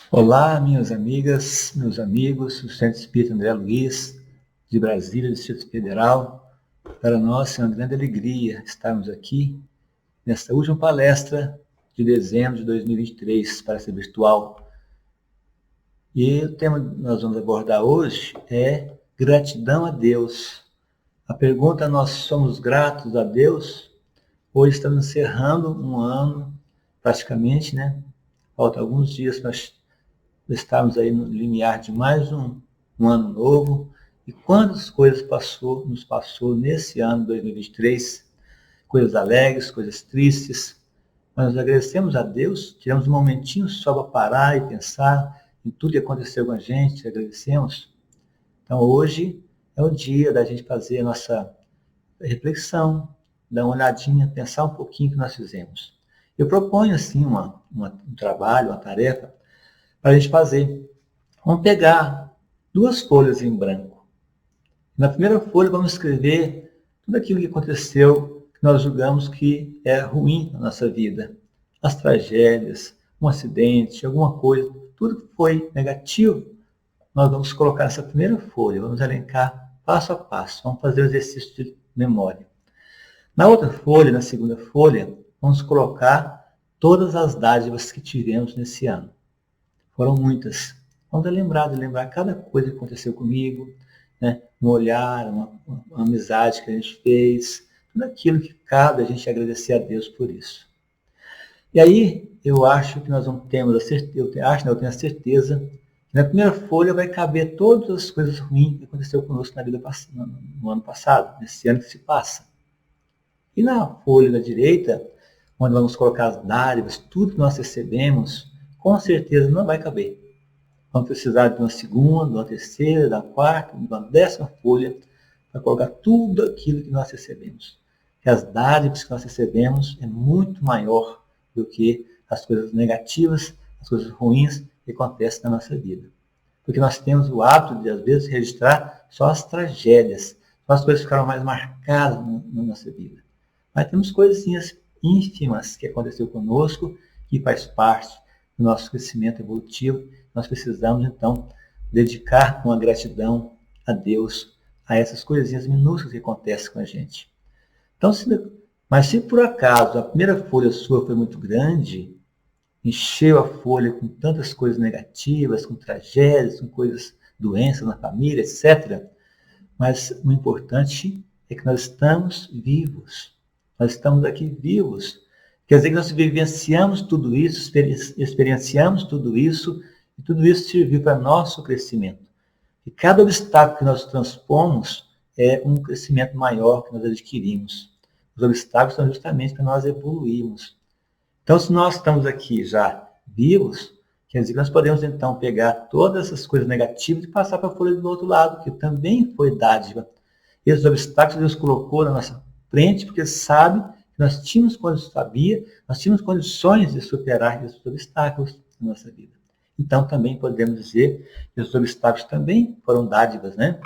Olá, minhas amigas, meus amigos, o Centro Espírita André Luiz, de Brasília, Distrito Federal. Para nós é uma grande alegria estarmos aqui nesta última palestra de dezembro de 2023, para ser virtual. E o tema que nós vamos abordar hoje é gratidão a Deus. A pergunta: nós somos gratos a Deus? Hoje estamos encerrando um ano, praticamente, né? Faltam alguns dias para estarmos aí no limiar de mais um ano novo. E quantas coisas nos passou nesse ano 2023, coisas alegres, coisas tristes, mas nós agradecemos a Deus, tiramos um momentinho só para parar e pensar em tudo que aconteceu com a gente, agradecemos. Então hoje é o dia da gente fazer a nossa reflexão, dar uma olhadinha, pensar um pouquinho o que nós fizemos. Eu proponho assim um trabalho, uma tarefa, para a gente fazer. Vamos pegar duas folhas em branco. Na primeira folha vamos escrever tudo aquilo que aconteceu, que nós julgamos que é ruim na nossa vida. As tragédias, um acidente, alguma coisa, tudo que foi negativo, nós vamos colocar nessa primeira folha, vamos elencar passo a passo, vamos fazer o exercício de memória. Na outra folha, na segunda folha, vamos colocar todas as dádivas que tivemos nesse ano. Foram muitas. Vamos lembrar cada coisa que aconteceu comigo, né? Um olhar, uma amizade que a gente fez, tudo aquilo que cabe a gente agradecer a Deus por isso. E aí, eu acho que nós vamos ter a certeza, eu tenho a certeza, que na primeira folha vai caber todas as coisas ruins que aconteceu conosco na vida no ano passado, nesse ano que se passa. E na folha da direita, onde vamos colocar as dádivas, tudo que nós recebemos, com certeza não vai caber. Vamos precisar de uma segunda, de uma terceira, da quarta, de uma 10ª folha, para colocar tudo aquilo que nós recebemos. Que as dádivas que nós recebemos é muito maior do que as coisas negativas, as coisas ruins que acontecem na nossa vida. Porque nós temos o hábito de, às vezes, registrar só as tragédias, só as coisas que ficaram mais marcadas na nossa vida. Mas temos coisinhas ínfimas que aconteceu conosco, que faz parte do nosso crescimento evolutivo. Nós precisamos, então, dedicar uma gratidão a Deus, a essas coisinhas minúsculas que acontecem com a gente. Então, mas se por acaso a primeira folha sua foi muito grande, encheu a folha com tantas coisas negativas, com tragédias, com coisas, doenças na família, etc. Mas o importante é que nós estamos vivos. Nós estamos aqui vivos. Quer dizer que nós vivenciamos tudo isso, experienciamos tudo isso, e tudo isso serviu para nosso crescimento. E cada obstáculo que nós transpomos é um crescimento maior que nós adquirimos. Os obstáculos são justamente para nós evoluirmos. Então, se nós estamos aqui já vivos, quer dizer que nós podemos então pegar todas essas coisas negativas e passar para a folha do outro lado, que também foi dádiva. Esses obstáculos Deus colocou na nossa frente, porque sabe que nós tínhamos condições de superar esses obstáculos na nossa vida. Então, também podemos dizer que os obstáculos também foram dádivas, né?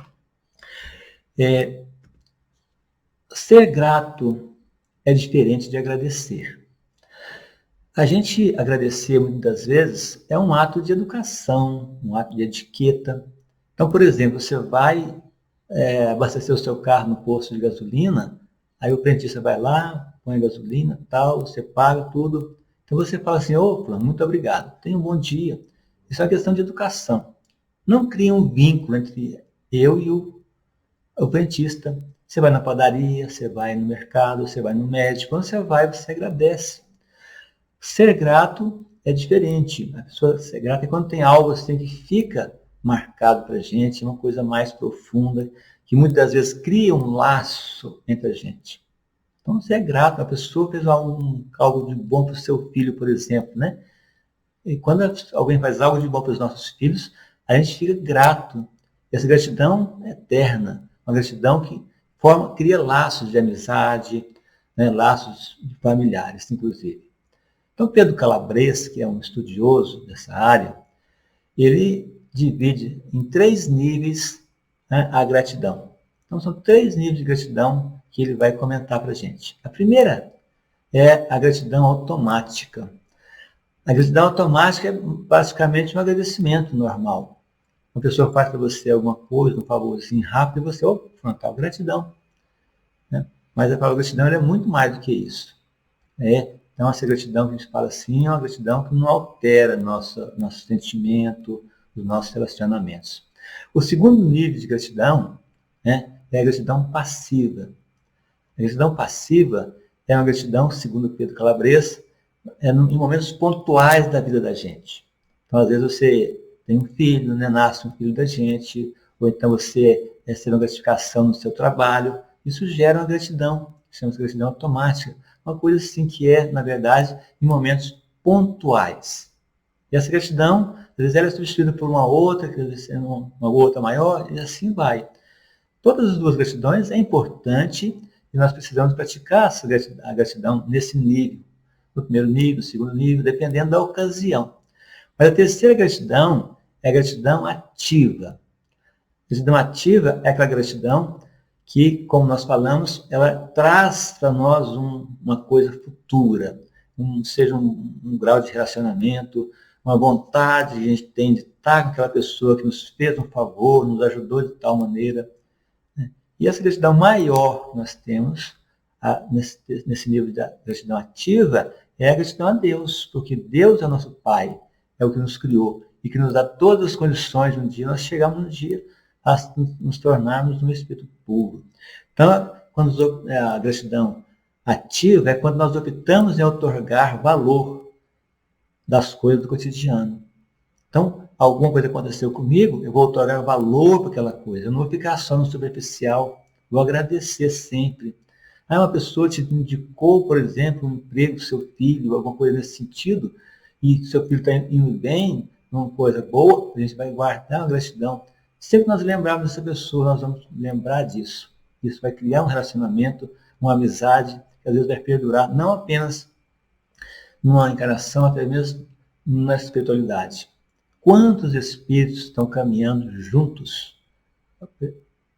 Ser grato é diferente de agradecer. A gente agradecer, muitas vezes, é um ato de educação, um ato de etiqueta. Então, por exemplo, você vai abastecer o seu carro no posto de gasolina, aí o frentista vai lá, põe gasolina, tal, você paga tudo. Então você fala assim: opa, muito obrigado, tenha um bom dia. Isso é uma questão de educação. Não cria um vínculo entre eu e o frentista. Você vai na padaria, você vai no mercado, você vai no médico. Quando você vai, você agradece. Ser grato é diferente. A pessoa ser grata é quando tem algo assim que fica marcado para a gente, uma coisa mais profunda, que muitas vezes cria um laço entre a gente. Então, você é grato, a pessoa fez algo de bom para o seu filho, por exemplo, né? E quando alguém faz algo de bom para os nossos filhos, a gente fica grato. Essa gratidão é eterna, uma gratidão que cria laços de amizade, né? Laços familiares, inclusive. Então, Pedro Calabres, que é um estudioso dessa área, ele divide em 3 níveis, né, a gratidão. Então, são 3 níveis de gratidão que ele vai comentar para a gente. A primeira é a gratidão automática. A gratidão automática é basicamente um agradecimento normal. Uma pessoa faz para você alguma coisa, um favorzinho rápido, e você, frontal, gratidão. Né? Mas a palavra gratidão é muito mais do que isso. Então, essa gratidão que a gente fala assim é uma gratidão que não altera nosso sentimento, os nossos relacionamentos. O segundo nível de gratidão, né, é a gratidão passiva. A gratidão passiva é uma gratidão, segundo Pedro Calabres, em momentos pontuais da vida da gente. Então, às vezes você tem um filho, né, nasce um filho da gente, ou então você recebe uma gratificação no seu trabalho. Isso gera uma gratidão, chama-se gratidão automática. Uma coisa assim que é, na verdade, em momentos pontuais. E essa gratidão, às vezes ela é substituída por uma outra, que às vezes é uma outra maior, e assim vai. Todas as duas gratidões é importante e nós precisamos praticar a gratidão nesse nível. No primeiro nível, no segundo nível, dependendo da ocasião. Mas a terceira gratidão é a gratidão ativa. A gratidão ativa é aquela gratidão que, como nós falamos, ela traz para nós uma coisa futura, seja um grau de relacionamento, uma vontade que a gente tem de estar com aquela pessoa que nos fez um favor, nos ajudou de tal maneira. E essa gratidão maior que nós temos nesse nível da gratidão ativa é a gratidão a Deus, porque Deus é o nosso Pai, é o que nos criou e que nos dá todas as condições de um dia nós chegarmos um dia a nos tornarmos um espírito puro. Então, quando a gratidão ativa é quando nós optamos em otorgar valor das coisas do cotidiano. Então, alguma coisa aconteceu comigo, eu vou otorgar valor para aquela coisa. Eu não vou ficar só no superficial, vou agradecer sempre. Aí uma pessoa te indicou, por exemplo, um emprego do seu filho, alguma coisa nesse sentido, e seu filho está indo bem, uma coisa boa, a gente vai guardar uma gratidão. Sempre que nós lembrarmos dessa pessoa, nós vamos lembrar disso. Isso vai criar um relacionamento, uma amizade, que às vezes vai perdurar, não apenas numa encarnação, até mesmo na espiritualidade. Quantos espíritos estão caminhando juntos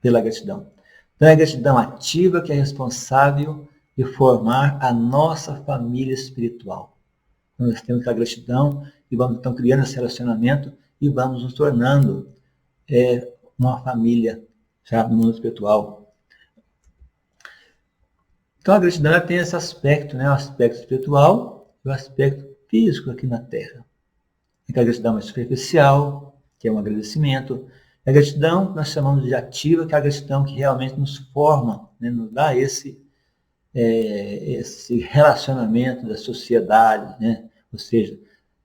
pela gratidão? Então, é a gratidão ativa que é responsável de formar a nossa família espiritual. Nós temos a gratidão e vamos então criando esse relacionamento e vamos nos tornando uma família já no mundo espiritual. Então, a gratidão tem esse aspecto, né? O aspecto espiritual e o aspecto físico aqui na Terra. A gratidão é superficial, que é um agradecimento. A gratidão nós chamamos de ativa, que é a gratidão que realmente nos forma, né? Nos dá esse relacionamento da sociedade, né? Ou seja,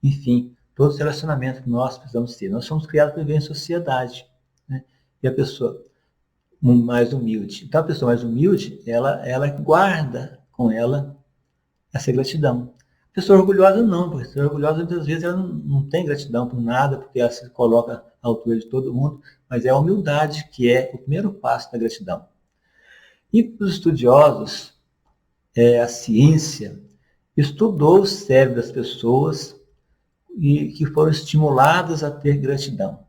enfim, todos os relacionamentos que nós precisamos ter. Nós somos criados para viver em sociedade, né? E a pessoa mais humilde. Então, a pessoa mais humilde, ela guarda com ela essa gratidão. A pessoa orgulhosa não, porque a pessoa orgulhosa muitas vezes ela não tem gratidão por nada, porque ela se coloca à altura de todo mundo, mas é a humildade que é o primeiro passo da gratidão. E para os estudiosos, a ciência estudou o cérebro das pessoas e que foram estimuladas a ter gratidão.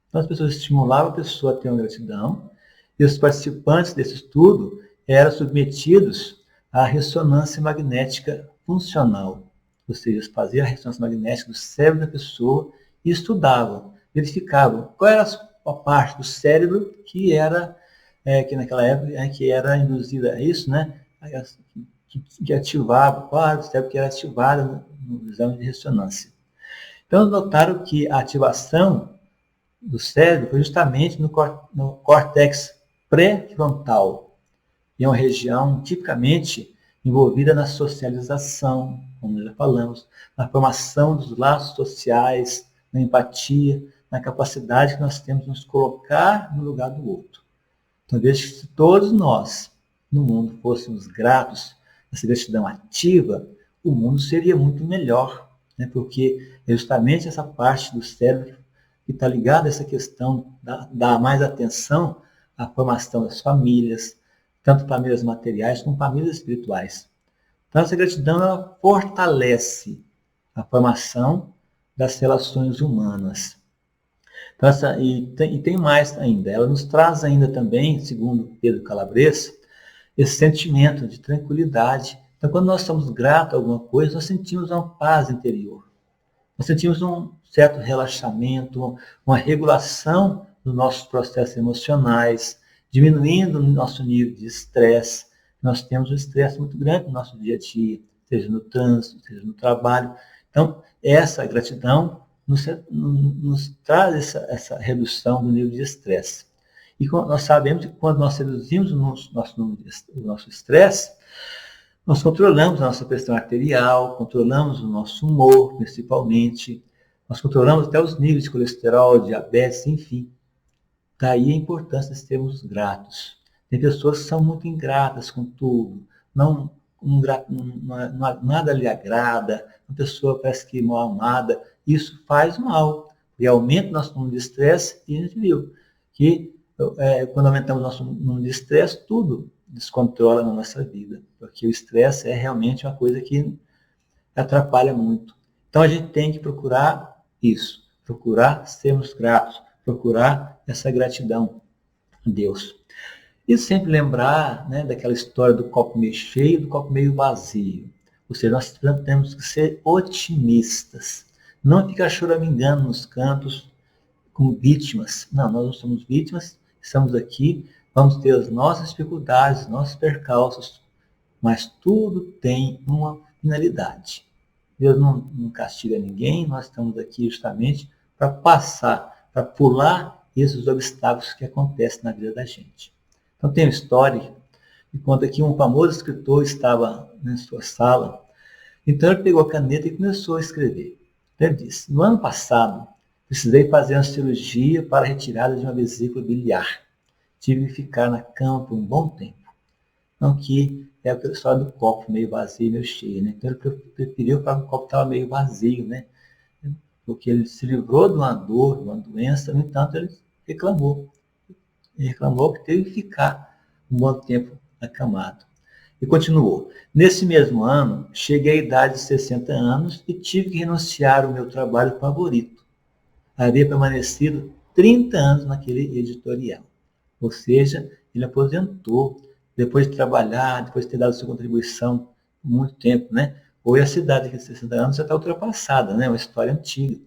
Então, as pessoas estimulavam a pessoa a ter uma gratidão e os participantes desse estudo eram submetidos à ressonância magnética funcional, ou seja, faziam a ressonância magnética do cérebro da pessoa e estudavam, verificavam qual era a parte do cérebro que era, que naquela época, que era induzida a isso, né? Que ativava, qual era o cérebro que era ativado no exame de ressonância. Então, notaram que a ativação do cérebro foi justamente no córtex pré-frontal, e é uma região tipicamente envolvida na socialização, como nós já falamos, na formação dos laços sociais, na empatia, na capacidade que nós temos de nos colocar no lugar do outro. Então, veja que se todos nós, no mundo, fôssemos gratos a essa gratidão ativa, o mundo seria muito melhor, né? Porque é justamente essa parte do cérebro que está ligada a essa questão, dar mais atenção à formação das famílias, tanto famílias materiais como famílias espirituais. Então, essa gratidão ela fortalece a formação das relações humanas. Então, e tem mais ainda, ela nos traz ainda também, segundo Pedro Calabres, esse sentimento de tranquilidade. Então, quando nós somos gratos a alguma coisa, nós sentimos uma paz interior. nós sentimos um certo relaxamento, uma regulação dos nossos processos emocionais, diminuindo o nosso nível de estresse. Nós temos um estresse muito grande no nosso dia a dia, seja no trânsito, seja no trabalho. Então, essa gratidão nos traz essa redução do nível de estresse. E nós sabemos que quando nós reduzimos o nosso estresse, nós controlamos a nossa pressão arterial, controlamos o nosso humor, principalmente, nós controlamos até os níveis de colesterol, diabetes, enfim. Daí a importância de sermos gratos. Tem pessoas que são muito ingratas com tudo, nada lhe agrada, a pessoa parece que mal amada, isso faz mal, e aumenta o nosso número de estresse, e a gente viu que quando aumentamos o nosso número de estresse, tudo descontrola na nossa vida, porque o estresse é realmente uma coisa que atrapalha muito. Então a gente tem que procurar isso, procurar sermos gratos, procurar essa gratidão a Deus. E sempre lembrar, né, daquela história do copo meio cheio e do copo meio vazio. Ou seja, nós temos que ser otimistas. Não ficar choramingando nos cantos como vítimas. Não, nós não somos vítimas, estamos aqui, vamos ter as nossas dificuldades, nossos percalços, mas tudo tem uma finalidade. Deus não castiga ninguém, nós estamos aqui justamente para passar, para pular esses obstáculos que acontecem na vida da gente. Então tem uma história que conta que um famoso escritor estava na sua sala, então ele pegou a caneta e começou a escrever. Ele disse: no ano passado, precisei fazer uma cirurgia para a retirada de uma vesícula biliar. Tive que ficar na cama por um bom tempo. Não que é a história do copo meio vazio, meio cheio, né? Então ele preferiu falar que o copo estava meio vazio, né? Porque ele se livrou de uma dor, de uma doença, no entanto ele reclamou. Ele reclamou que teve que ficar um bom tempo acamado. E continuou: nesse mesmo ano, cheguei à idade de 60 anos e tive que renunciar ao meu trabalho favorito. Havia permanecido 30 anos naquele editorial. Ou seja, ele aposentou, depois de trabalhar, depois de ter dado sua contribuição por muito tempo, né? Hoje a cidade de 60 anos já está ultrapassada, né? Uma história antiga.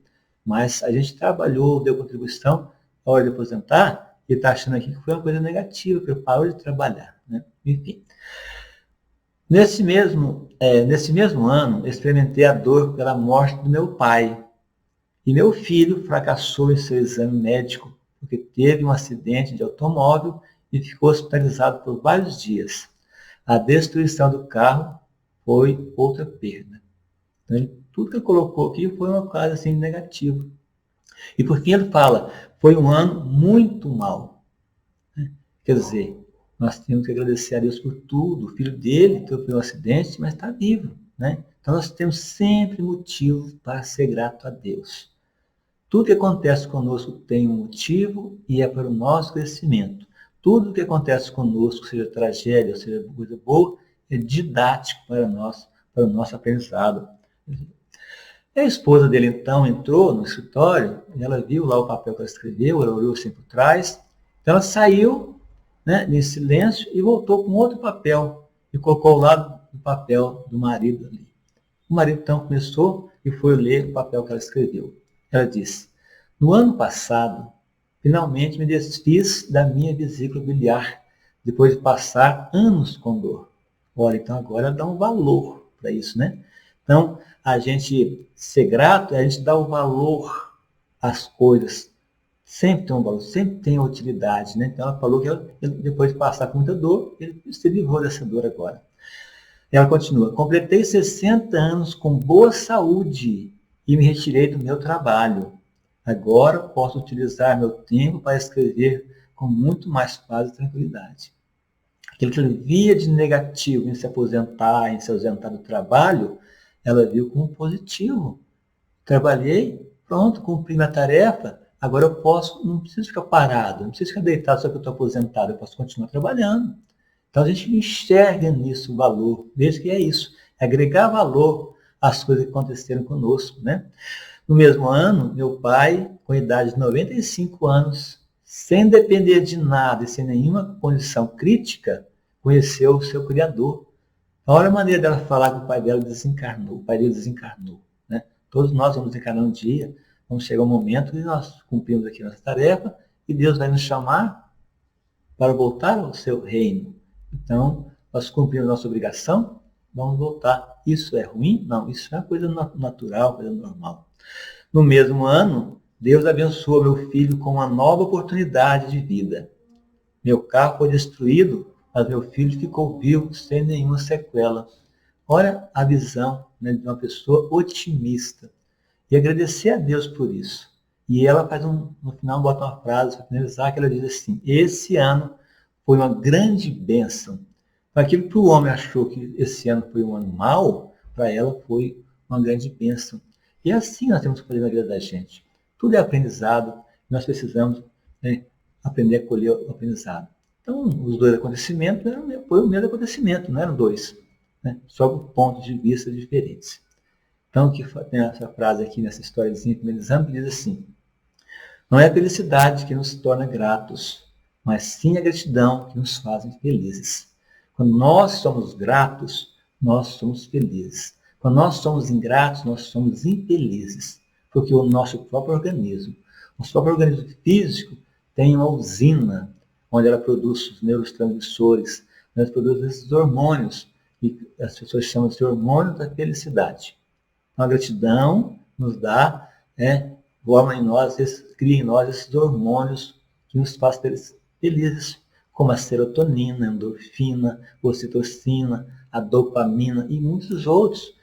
Mas a gente trabalhou, deu contribuição, a hora de aposentar, e está achando aqui que foi uma coisa negativa, que eu parou de trabalhar, né? Enfim. Nesse mesmo ano, experimentei a dor pela morte do meu pai. E meu filho fracassou em seu exame médico porque teve um acidente de automóvel e ficou hospitalizado por vários dias. A destruição do carro foi outra perda. Então, tudo que ele colocou aqui foi uma coisa assim negativa. E por fim ele fala: foi um ano muito mau. Quer dizer, nós temos que agradecer a Deus por tudo. O filho dele teve um acidente, mas está vivo, né? Então nós temos sempre motivo para ser grato a Deus. Tudo que acontece conosco tem um motivo e é para o nosso crescimento. Tudo que acontece conosco, seja tragédia, seja coisa boa, é didático para o nosso aprendizado. A esposa dele, então, entrou no escritório e ela viu lá o papel que ela escreveu, ela olhou assim por trás. Então ela saiu, né, em silêncio e voltou com outro papel e colocou ao lado do papel do marido ali. O marido, então, começou e foi ler o papel que ela escreveu. Ela disse: no ano passado, finalmente me desfiz da minha vesícula biliar, depois de passar anos com dor. Olha, então agora dá um valor para isso, né? Então, a gente ser grato é a gente dar o valor às coisas. Sempre tem um valor, sempre tem utilidade, né? Então ela falou que depois de passar com muita dor, ele se livrou dessa dor agora. Ela continua: completei 60 anos com boa saúde e me retirei do meu trabalho. Agora posso utilizar meu tempo para escrever com muito mais paz e tranquilidade. Aquilo que ele via de negativo em se aposentar, em se ausentar do trabalho, ela viu como positivo. Trabalhei, pronto, cumpri minha tarefa, agora eu posso, não preciso ficar parado, não preciso ficar deitado só que eu estou aposentado, eu posso continuar trabalhando. Então a gente enxerga nisso o valor, desde que é isso, é agregar valor às coisas que aconteceram conosco, né? No mesmo ano, meu pai, com idade de 95 anos, sem depender de nada e sem nenhuma condição crítica, conheceu o seu Criador. Olha a maneira dela falar que o pai dela desencarnou, o pai dele desencarnou, né? Todos nós vamos encarar um dia, vamos chegar um momento que nós cumprimos aqui nossa tarefa e Deus vai nos chamar para voltar ao seu reino. Então, nós cumprimos nossa obrigação, vamos voltar. Isso é ruim? Não, isso é uma coisa natural, coisa normal. No mesmo ano, Deus abençoou meu filho com uma nova oportunidade de vida. Meu carro foi destruído, mas meu filho ficou vivo sem nenhuma sequela. Olha a visão, né, de uma pessoa otimista. E agradecer a Deus por isso. E ela faz no final, bota uma frase para finalizar, que ela diz assim: esse ano foi uma grande bênção. Para aquilo que o homem achou que esse ano foi um ano mau, para ela foi uma grande bênção. E é assim nós temos que fazer na vida da gente. Tudo é aprendizado, nós precisamos, né, aprender a colher o aprendizado. Então, os dois acontecimentos foi o mesmo acontecimento, não eram dois, né? Só por pontos de vista diferentes. Então, que tem essa frase aqui nessa historiazinha finalizando, que diz assim: não é a felicidade que nos torna gratos, mas sim a gratidão que nos faz felizes. Quando nós somos gratos, nós somos felizes. Quando nós somos ingratos, nós somos infelizes. Porque o nosso próprio organismo físico, tem uma usina onde ela produz os neurotransmissores, onde ela produz esses hormônios, e as pessoas chamam de hormônio da felicidade. Então, a gratidão nos dá, forma em nós, cria em nós esses hormônios que nos fazem felizes, como a serotonina, a endorfina, a ocitocina, a dopamina e muitos outros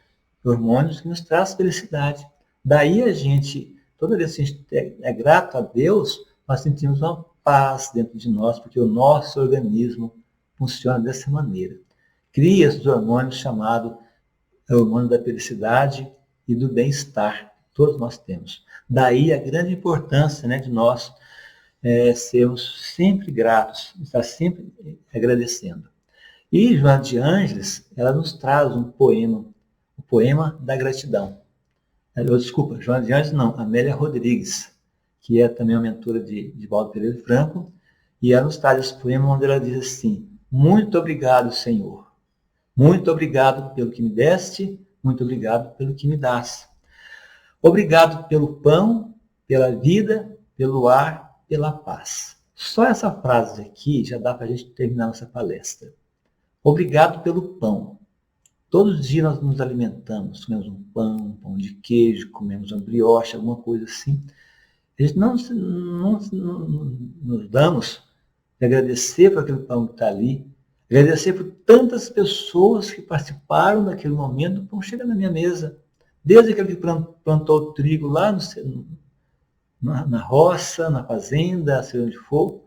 hormônios que nos trazem felicidade. Daí a gente, toda vez que a gente é grato a Deus, nós sentimos uma paz dentro de nós, porque o nosso organismo funciona dessa maneira. Cria esses hormônios chamados hormônio da felicidade e do bem-estar. Todos nós temos. Daí a grande importância, né, de nós sermos sempre gratos, estar sempre agradecendo. E Joana de Ângeles, ela nos traz um poema, o poema da gratidão. Desculpa, Joana de Ângeles não, Amélia Rodrigues, que é também uma mentora de Valdo Pereira Franco, e ela nos traz esse poema onde ela diz assim: muito obrigado, Senhor. Muito obrigado pelo que me deste, muito obrigado pelo que me dás. Obrigado pelo pão, pela vida, pelo ar, pela paz. Só essa frase aqui já dá para a gente terminar nossa palestra. Obrigado pelo pão. Todos os dias nós nos alimentamos, comemos um pão de queijo, comemos uma brioche, alguma coisa assim. A gente não nos damos de agradecer por aquele pão que está ali, agradecer por tantas pessoas que participaram daquele momento, vão chegar na minha mesa. Desde aquele que plantou o trigo lá na roça, na fazenda, seja onde for,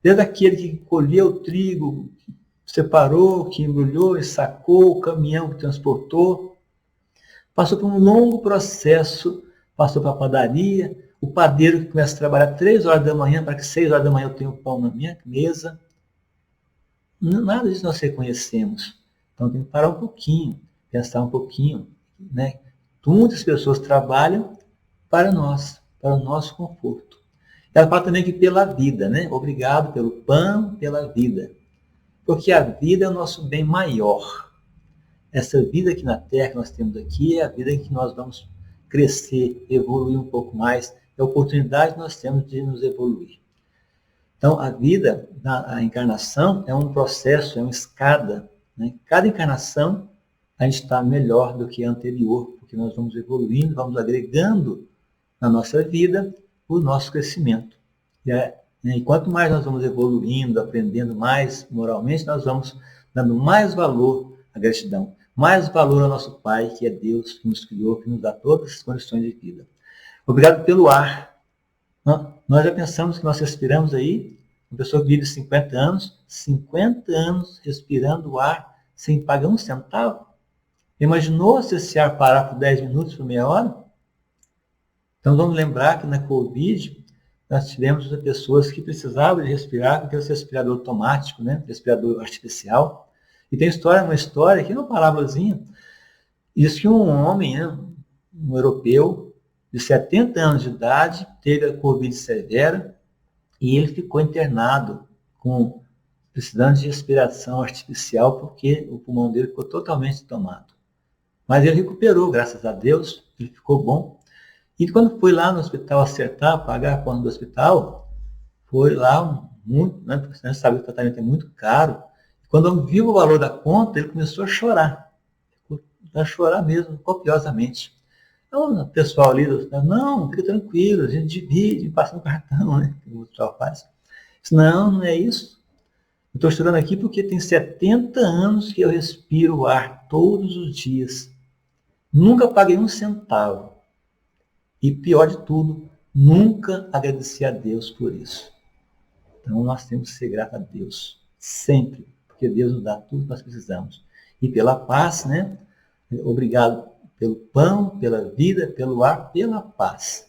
desde aquele que colheu o trigo, que separou, que embrulhou e sacou, o caminhão que transportou, passou por um longo processo, passou para a padaria, o padeiro que começa a trabalhar 3 horas da manhã para que 6 horas da manhã eu tenha o pão na minha mesa. Nada disso nós reconhecemos. Então tem que parar um pouquinho, pensar um pouquinho, né? Muitas pessoas trabalham para nós, para o nosso conforto. Ela fala também que pela vida, né? Obrigado pelo pão, pela vida. Porque a vida é o nosso bem maior. Essa vida aqui na Terra que nós temos aqui é a vida em que nós vamos crescer, evoluir um pouco mais. É a oportunidade que nós temos de nos evoluir. Então, a vida, a encarnação, é um processo, é uma escada, né? Cada encarnação, a gente está melhor do que a anterior, porque nós vamos evoluindo, vamos agregando na nossa vida o nosso crescimento. E quanto mais nós vamos evoluindo, aprendendo mais moralmente, nós vamos dando mais valor à gratidão, mais valor ao nosso Pai, que é Deus, que nos criou, que nos dá todas as condições de vida. Obrigado pelo ar. Nós já pensamos que nós respiramos aí, uma pessoa que vive 50 anos respirando o ar sem pagar um centavo. Imaginou se esse ar parar por 10 minutos, por meia hora? Então vamos lembrar que na Covid nós tivemos pessoas que precisavam de respirar com aquele respirador automático, né? Respirador artificial. E tem uma história aqui, uma parábolazinha, diz que um homem, né, um europeu, de 70 anos de idade, teve a Covid severa e ele ficou internado precisando de respiração artificial porque o pulmão dele ficou totalmente tomado. Mas ele recuperou, graças a Deus, ele ficou bom. E quando foi lá no hospital acertar, pagar a conta do hospital, foi lá muito, né? Porque você sabe que o tratamento é muito caro. E quando viu o valor da conta, ele começou a chorar. A chorar mesmo, copiosamente. Então, o pessoal ali, não, fica tranquilo, a gente divide, passa no cartão, né? Que o pessoal faz. Disse, não é isso. Eu estou chorando aqui porque tem 70 anos que eu respiro o ar todos os dias. Nunca paguei um centavo. E pior de tudo, nunca agradeci a Deus por isso. Então nós temos que ser gratos a Deus, sempre, porque Deus nos dá tudo que nós precisamos. E pela paz, né? Obrigado pelo pão, pela vida, pelo ar, pela paz.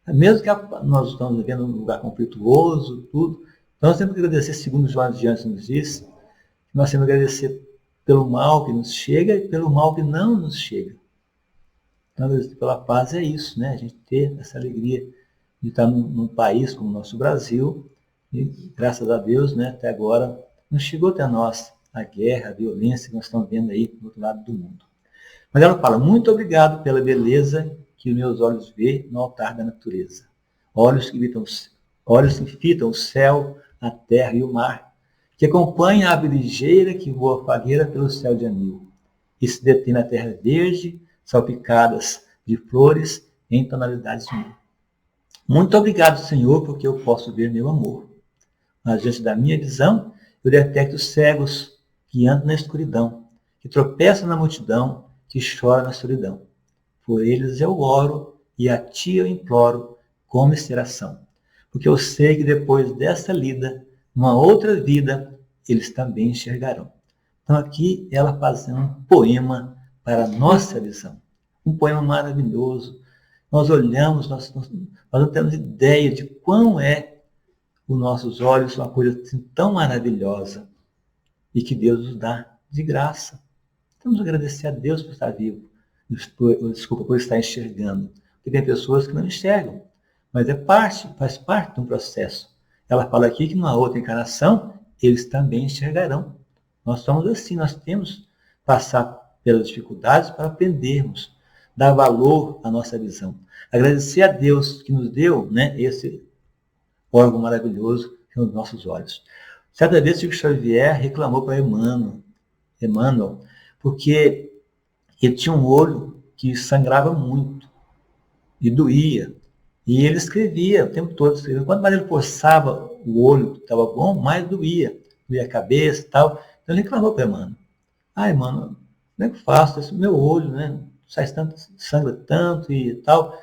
Mesmo que nós estamos vivendo num lugar conflituoso, tudo, então nós temos que agradecer, segundo João de Anjos nos diz, nós temos que agradecer pelo mal que nos chega e pelo mal que não nos chega. Então, agradecer pela paz é isso, né? A gente ter essa alegria de estar num país como o nosso Brasil, e graças a Deus, né, até agora, não chegou até nós a guerra, a violência que nós estamos vendo aí do outro lado do mundo. Mas ela fala, muito obrigado pela beleza que os meus olhos vê no altar da natureza. Olhos que fitam o céu, a terra e o mar, que acompanha a ave ligeira que voa fagueira pelo céu de anil, e se detém na terra verde, salpicadas de flores em tonalidades mil. Muito obrigado, Senhor, porque eu posso ver meu amor. Mas diante da minha visão, eu detecto cegos que andam na escuridão, que tropeçam na multidão, que choram na solidão. Por eles eu oro e a ti eu imploro com miseração, porque eu sei que depois dessa lida, numa outra vida, eles também enxergarão. Então aqui ela faz um poema para a nossa visão. Um poema maravilhoso. Nós olhamos, nós não temos ideia de quão é os nossos olhos uma coisa assim, tão maravilhosa e que Deus nos dá de graça. Temos que agradecer a Deus por estar vivo, por estar enxergando. Porque tem pessoas que não enxergam, mas faz parte de um processo. Ela fala aqui que numa outra encarnação, eles também enxergarão. Nós somos assim, nós temos que passar pelas dificuldades para aprendermos, dar valor à nossa visão. Agradecer a Deus que nos deu, né, esse órgão maravilhoso que são os nossos olhos. Certa vez, Chico Xavier reclamou para Emmanuel, porque ele tinha um olho que sangrava muito e doía. E ele escrevia o tempo todo. Quanto mais ele forçava o olho que estava bom, mais doía. Doía a cabeça e tal. Então ele reclamou para Emmanuel. Emmanuel, como é que eu faço? Esse meu olho, né? Sai tanto, sangra tanto e tal.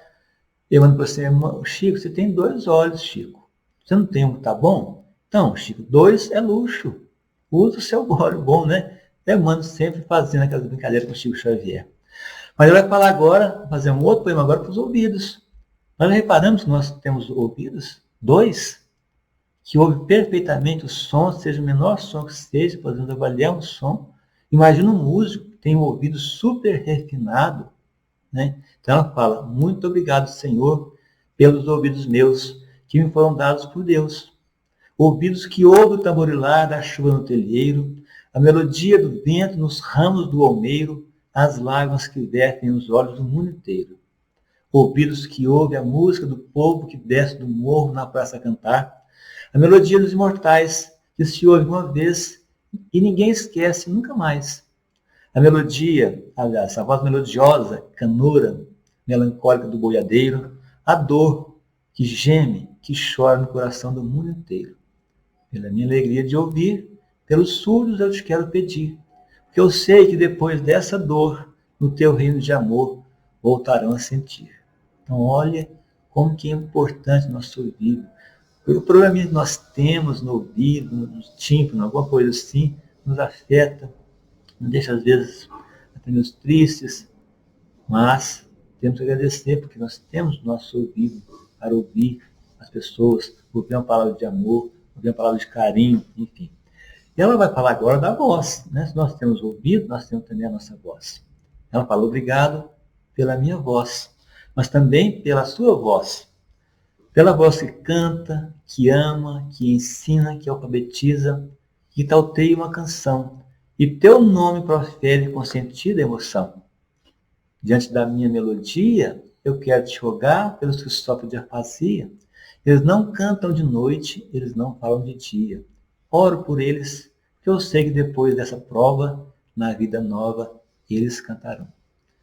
Emmanuel falou assim, Chico, você tem 2 olhos, Chico. Você não tem um que está bom? Então, Chico, 2 é luxo. Usa o seu olho bom, né? Emmanuel sempre fazendo aquelas brincadeiras com o Chico Xavier. Mas ele vai falar agora, fazer um outro poema agora para os ouvidos. Nós reparamos que nós temos ouvidos, 2, que ouvem perfeitamente o som, seja o menor som que seja, podemos avaliar um som. Imagina um músico que tem um ouvido super refinado, né? Então ela fala, muito obrigado, Senhor, pelos ouvidos meus, que me foram dados por Deus. Ouvidos que ouvem o tamborilar da chuva no telheiro, a melodia do vento nos ramos do almeiro, as lágrimas que vertem os olhos do mundo inteiro. Ouvidos que ouvem a música do povo que desce do morro na praça a cantar, a melodia dos imortais que se ouve uma vez e ninguém esquece nunca mais. A melodia, aliás, a voz melodiosa, canora, melancólica do boiadeiro, a dor que geme, que chora no coração do mundo inteiro. Pela minha alegria de ouvir, pelos surdos eu te quero pedir, porque eu sei que depois dessa dor, no teu reino de amor, voltarão a sentir. Então, olha como que é importante o nosso ouvido. O problema que nós temos no ouvido, no tímpano, alguma coisa assim, nos afeta, nos deixa às vezes até meio tristes, mas temos que agradecer porque nós temos o nosso ouvido para ouvir as pessoas, ouvir uma palavra de amor, ouvir uma palavra de carinho, enfim. E ela vai falar agora da voz, né? Se nós temos ouvido, nós temos também a nossa voz. Ela fala, obrigado pela minha voz, mas também pela sua voz. Pela voz que canta, que ama, que ensina, que alfabetiza, que tauteia uma canção, E teu nome profere com sentido e emoção. Diante da minha melodia, eu quero te rogar pelos que sofrem de afasia. Eles não cantam de noite, eles não falam de dia. Oro por eles, que eu sei que depois dessa prova, na vida nova, eles cantarão.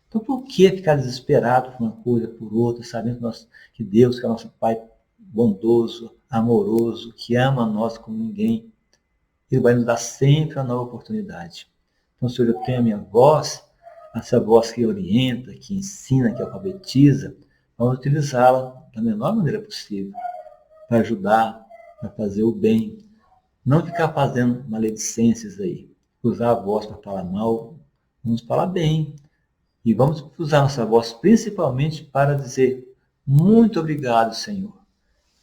Então, por que ficar desesperado por uma coisa, por outra, sabendo que Deus, que é nosso Pai bondoso, amoroso, que ama a nós como ninguém, Ele vai nos dar sempre uma nova oportunidade. Então, se hoje eu tenho a minha voz, essa voz que orienta, que ensina, que alfabetiza, vamos utilizá-la da melhor maneira possível, para ajudar, para fazer o bem. Não ficar fazendo maledicências aí, usar a voz para falar mal, vamos falar bem. E vamos usar nossa voz principalmente para dizer muito obrigado, Senhor.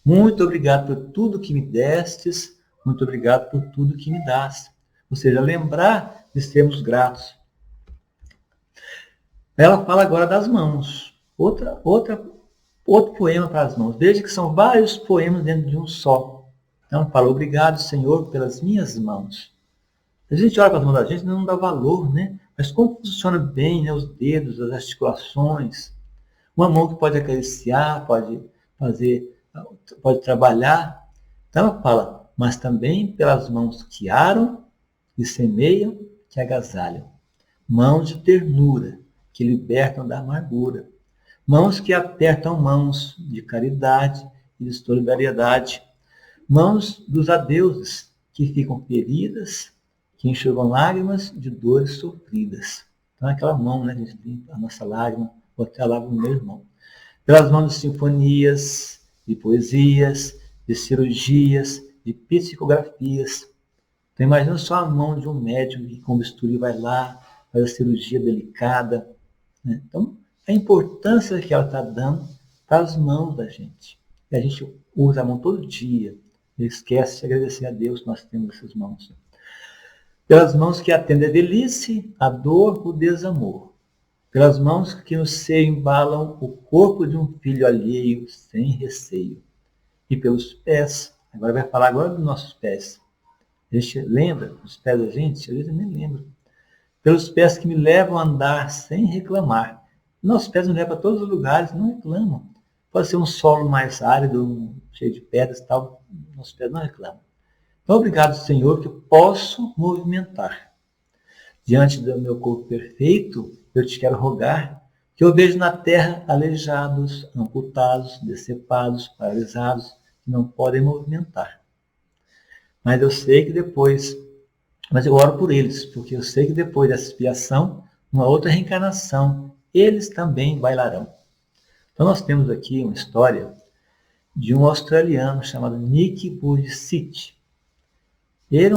Muito obrigado por tudo que me destes, muito obrigado por tudo que me dás. Ou seja, lembrar de sermos gratos. Ela fala agora das mãos. Outro poema para as mãos. Veja que são vários poemas dentro de um só. Então, fala, obrigado, Senhor, pelas minhas mãos. A gente olha para as mãos da gente e não dá valor, né? Mas como funciona bem, né, os dedos, as articulações. Uma mão que pode acariciar, pode fazer, pode trabalhar. Então ela fala, mas também pelas mãos que aram, que semeiam, que agasalham. Mãos de ternura, que libertam da amargura. Mãos que apertam mãos de caridade e de solidariedade. Mãos dos adeuses, que ficam feridas, que enxugam lágrimas de dores sofridas. Então, aquela mão, né, a gente limpa a nossa lágrima, ou até a lágrima do meu irmão. Pelas mãos de sinfonias, de poesias, de cirurgias, de psicografias. Então, imagina só a mão de um médico que com bisturi vai lá, faz a cirurgia delicada. Né? Então, a importância que ela está dando para as mãos da gente. E a gente usa a mão todo dia. E esquece de agradecer a Deus que nós temos essas mãos. Pelas mãos que atendem a velhice, a dor, o desamor. Pelas mãos que no seio embalam o corpo de um filho alheio, sem receio. E pelos pés, agora vai falar agora dos nossos pés. A gente lembra dos pés da gente? Às vezes eu nem lembro. Pelos pés que me levam a andar sem reclamar. Nossos pés nos levam a todos os lugares, não reclamam. Pode ser um solo mais árido, cheio de pedras e tal, nossos pés não reclamam. Então, obrigado, Senhor, que eu posso movimentar. Diante do meu corpo perfeito, eu te quero rogar que eu vejo na terra aleijados, amputados, decepados, paralisados, que não podem movimentar. Mas eu sei que depois, mas eu oro por eles, porque eu sei que depois dessa expiação, uma outra reencarnação, eles também bailarão. Então nós temos aqui uma história de um australiano chamado Nick Burgess. Ele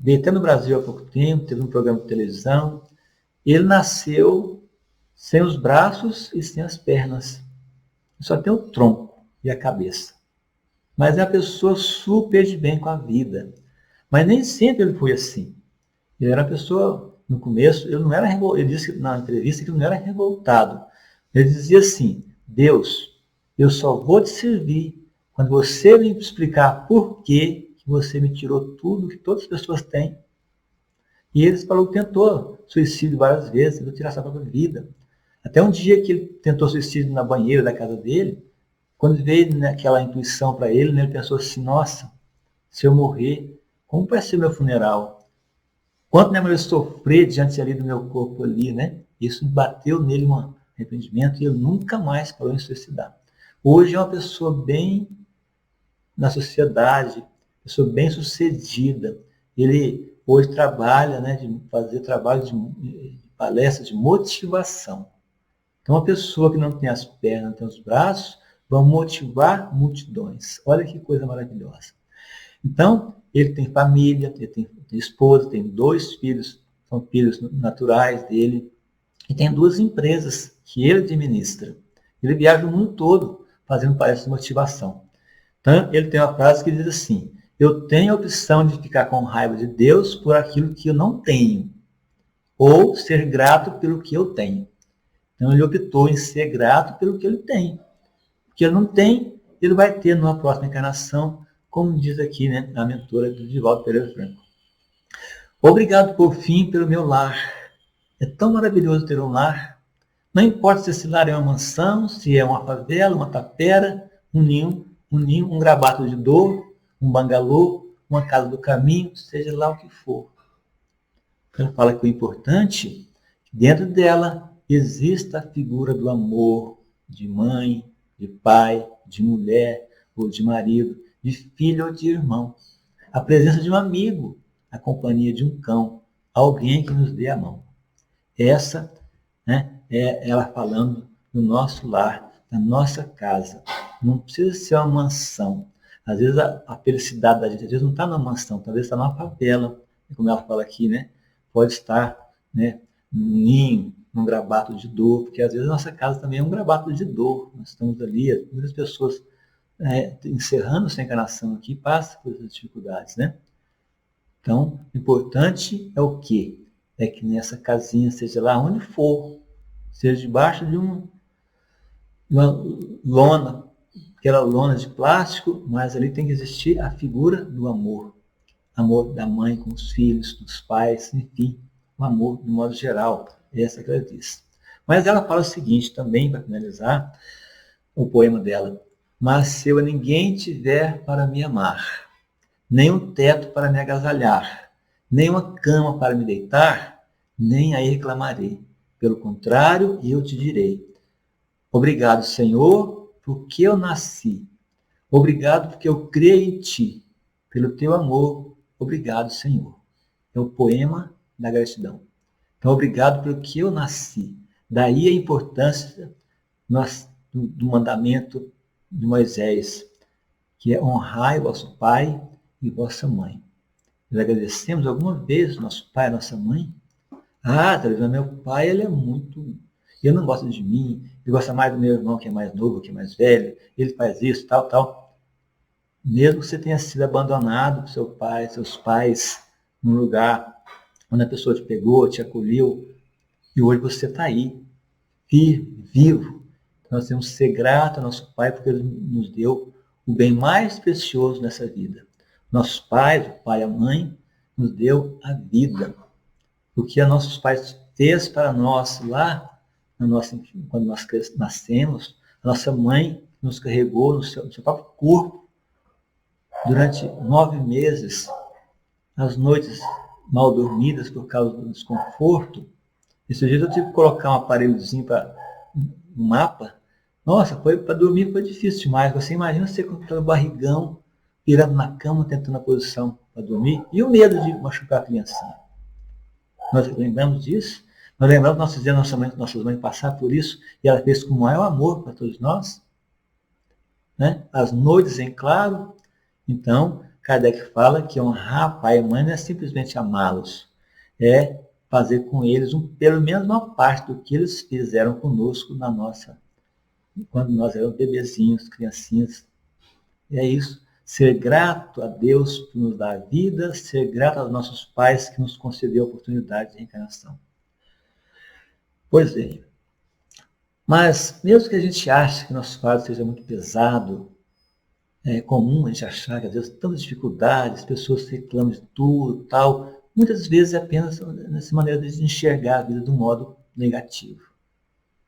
veio até no Brasil há pouco tempo, teve um programa de televisão. Ele nasceu sem os braços e sem as pernas. Só tem o tronco e a cabeça. Mas é uma pessoa super de bem com a vida. Mas nem sempre ele foi assim. Ele era uma pessoa, no começo, ele não era revoltado. Ele disse na entrevista que ele não era revoltado. Ele dizia assim, Deus, eu só vou te servir quando você me explicar por que você me tirou tudo que todas as pessoas têm. E ele falou que tentou suicídio várias vezes, tentou tirar sua própria vida. Até um dia que ele tentou suicídio na banheira da casa dele, quando veio aquela intuição para ele, né, ele pensou assim, nossa, se eu morrer, como vai ser meu funeral? Quanto minha mulher sofrer diante ali do meu corpo ali, né? Isso bateu nele um arrependimento e ele nunca mais falou em suicidar. Hoje é uma pessoa bem na sociedade, pessoa bem sucedida. Ele hoje trabalha, né, de fazer trabalho de palestra de motivação. Então, uma pessoa que não tem as pernas, não tem os braços, vai motivar multidões. Olha que coisa maravilhosa. Então, ele tem família, ele tem esposa, tem 2 filhos, são filhos naturais dele, e tem 2 empresas que ele administra. Ele viaja o mundo todo fazendo palestras de motivação. Então, ele tem uma frase que diz assim, eu tenho a opção de ficar com raiva de Deus por aquilo que eu não tenho, ou ser grato pelo que eu tenho. Então, ele optou em ser grato pelo que ele tem. O que ele não tem, ele vai ter numa próxima encarnação, como diz aqui, né, a mentora do Divaldo Pereira Franco. Obrigado, por fim, pelo meu lar. É tão maravilhoso ter um lar. Não importa se esse lar é uma mansão, se é uma favela, uma tapera, um ninho, um grabato de dor, um bangalô, uma casa do caminho, seja lá o que for. Ela fala que o importante, dentro dela, exista a figura do amor, de mãe, de pai, de mulher ou de marido, de filho ou de irmão. A presença de um amigo, a companhia de um cão, alguém que nos dê a mão. Essa, né, é ela falando do nosso lar, da nossa casa. Não precisa ser uma mansão. Às vezes a felicidade da gente, às vezes não está na mansão, talvez está numa favela, como ela fala aqui, né? Pode estar, né, num ninho, num grabato de dor, porque às vezes a nossa casa também é um grabato de dor. Nós estamos ali, muitas pessoas encerrando essa encarnação aqui, passam por essas dificuldades, né? Então, o importante é o quê? É que nessa casinha, seja lá onde for, seja debaixo de uma lona, aquela lona de plástico, mas ali tem que existir a figura do amor. Amor da mãe com os filhos, dos pais, enfim, o amor de modo geral. Essa que ela diz. Mas ela fala o seguinte também, para finalizar o poema dela. Mas se eu ninguém tiver para me amar, nem um teto para me agasalhar, nem uma cama para me deitar, nem aí reclamarei. Pelo contrário, eu te direi: obrigado, Senhor, porque eu nasci. Obrigado porque eu creio em ti. Pelo teu amor, obrigado, Senhor. É o poema da gratidão. Então, obrigado pelo que eu nasci. Daí a importância do mandamento de Moisés, que é honrai vosso pai e vossa mãe. Nós agradecemos alguma vez nosso pai e nossa mãe? Ah, talvez meu pai, ele é muito... Ele não gosta de mim, ele gosta mais do meu irmão que é mais novo, que é mais velho, ele faz isso, tal, tal. Mesmo que você tenha sido abandonado por seu pai, seus pais, num lugar onde a pessoa te pegou, te acolheu, e hoje você está aí, firme, vivo. Então, nós temos que ser grato ao nosso pai, porque ele nos deu o bem mais precioso nessa vida. Nossos pais, o pai e a mãe, nos deu a vida. O que nossos pais fez para nós lá, quando nós nascemos, a nossa mãe nos carregou no seu próprio corpo durante 9 meses, as noites mal dormidas por causa do desconforto. Esse dia eu tive que colocar um aparelhozinho para um mapa. Nossa, para dormir foi difícil demais. Você imagina você com aquele barrigão, virando na cama, tentando a posição para dormir, e o medo de machucar a criancinha. Nós lembramos disso? Nós lembramos que nós fizemos nossas mães passar por isso, e ela fez com o maior amor para todos nós. Né? As noites em claro. Então, Kardec fala que honrar pai e mãe não é simplesmente amá-los, é fazer com eles pelo menos uma parte do que eles fizeram conosco quando nós éramos bebezinhos, criancinhas. E é isso. Ser grato a Deus por nos dar vida, ser grato aos nossos pais que nos concedeu a oportunidade de reencarnação. Pois é. Mas, mesmo que a gente ache que nosso fardo seja muito pesado, é comum a gente achar que às vezes tantas dificuldades, pessoas reclamam de tudo, tal. Muitas vezes é apenas nessa maneira de enxergar a vida do modo negativo.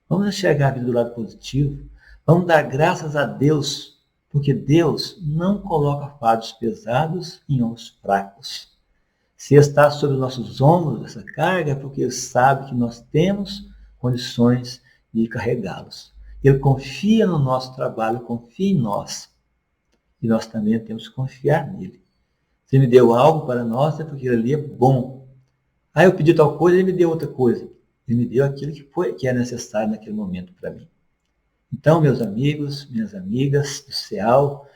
Vamos enxergar a vida do lado positivo. Vamos dar graças a Deus, porque Deus não coloca fardos pesados em ombros fracos. Se está sobre os nossos ombros essa carga, é porque Ele sabe que nós temos condições de carregá-los. Ele confia no nosso trabalho, confia em nós. E nós também temos que confiar nele. Se ele me deu algo para nós, é porque ali é bom. Ah, eu pedi tal coisa, ele me deu outra coisa. Ele me deu aquilo que é necessário naquele momento para mim. Então, meus amigos, minhas amigas do CEAL,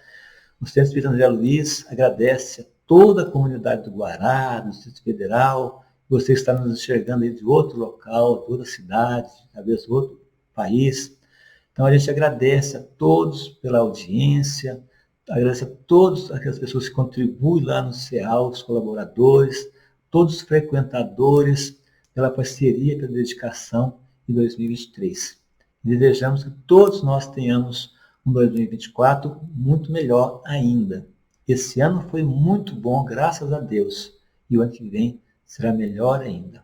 o Centro Espírita André Luiz agradece a toda a comunidade do Guará, do Distrito Federal, você está nos enxergando aí de outro local, de outra cidade, talvez outro país. Então, a gente agradece a todos pela audiência, agradece a todas aquelas pessoas que contribuem lá no CEAL, os colaboradores, todos os frequentadores, pela parceria e pela dedicação em 2023. E desejamos que todos nós tenhamos um 2024 muito melhor ainda. Esse ano foi muito bom, graças a Deus. E o ano que vem será melhor ainda.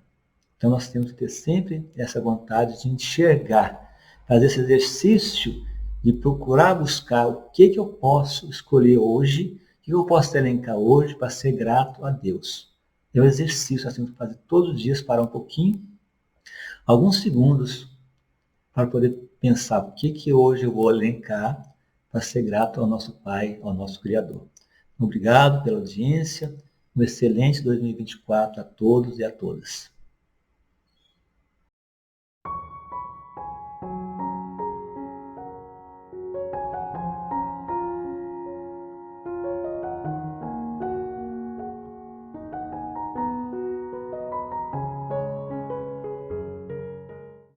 Então nós temos que ter sempre essa vontade de enxergar, fazer esse exercício de procurar buscar o que eu posso escolher hoje, o que eu posso elencar hoje para ser grato a Deus. É um exercício que nós temos que fazer todos os dias, parar um pouquinho, alguns segundos, para poder pensar o que hoje eu vou elencar para ser grato ao nosso Pai, ao nosso Criador. Obrigado pela audiência. Um excelente 2024 a todos e a todas.